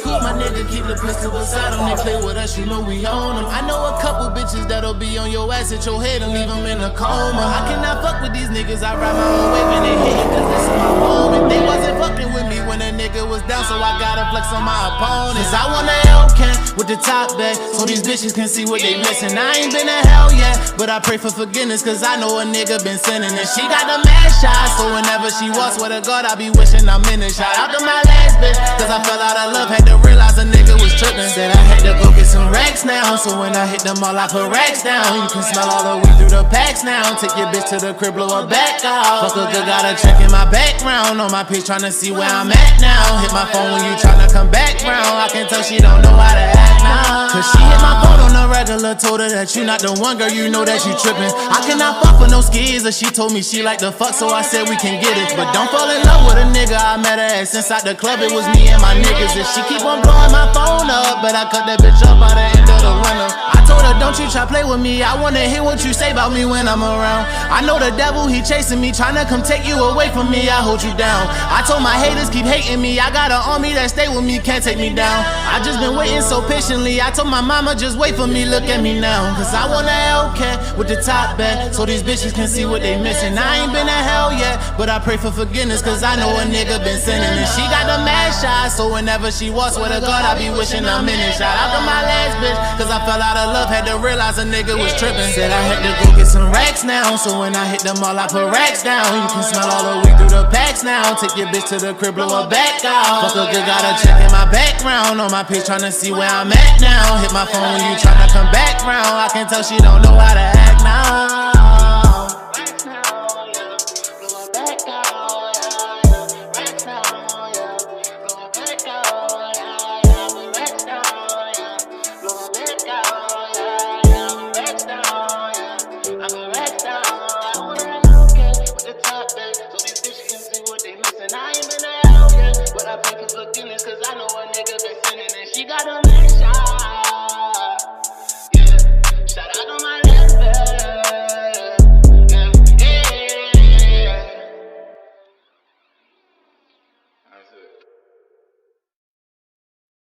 cool, my nigga keep the pistol beside him. They play with us, you know we own them. I know a couple bitches that'll be on your ass at your head and leave them in a coma. I cannot fuck with these niggas, I ride my own wave and they hit it cause this is my moment. They wasn't fucking with me when a nigga was down, so I gotta flex on my opponents. I want a Hellcat with the top back, so these bitches can see what they missing. I ain't been to hell yet, but I pray for forgiveness, cause I know a nigga been sinning. And she got the mad shot, so whenever she walks with a God, I be wishing I'm in it. Shout out to my last bitch, cause I fell out of love, had to realize a nigga was tripping. Said I had to go get some racks now, so when I hit them all, I put racks down. You can smell all the weed through the packs now. Take your bitch to the crib, blow her back out. Fuck a good, got a check in my background. On my page, tryna see where I'm at now. Hit my phone when you tryna come back round. I can tell she don't know how to act now, cause she hit my phone on the regular. Told her that you not the one, girl, you know that you tripping. I cannot fuck with no skis, she told me she like to fuck, so I said we can get it. But don't fall in love with a nigga, I met her at inside the club, it was me and my niggas. And she keep on blowing my phone up, but I cut that bitch up by the end of the winter. I told her, don't you try play with me, I wanna hear what you say about me when I'm around. I know the devil, he chasing me, tryna come take you away from me, I hold you down. I told my haters, keep hating me, I got an army that stay with me, can't take me down. I just been waiting so patiently, I told my mama, just wait for me, look at me now. Cause I want a Hellcat with the top back, so these bitches can see what they missing. I ain't been to hell yet, but I pray for forgiveness, cause I know a nigga been sinning. And she got the mad shot, so whenever she walks with a God, I be wishing I'm in it. Shout out to my last bitch, cause I fell out of love, had to realize a nigga was tripping. Said I had to go get some racks now, so when I hit them all, I put racks down. You can smell all the weed through the packs now. Take your bitch to the crib, blow her back out. Fuck a good, got a check in my background. On my page, tryna see where I'm at now. Hit my phone when you tryna come back round. I can tell she don't know how to act now.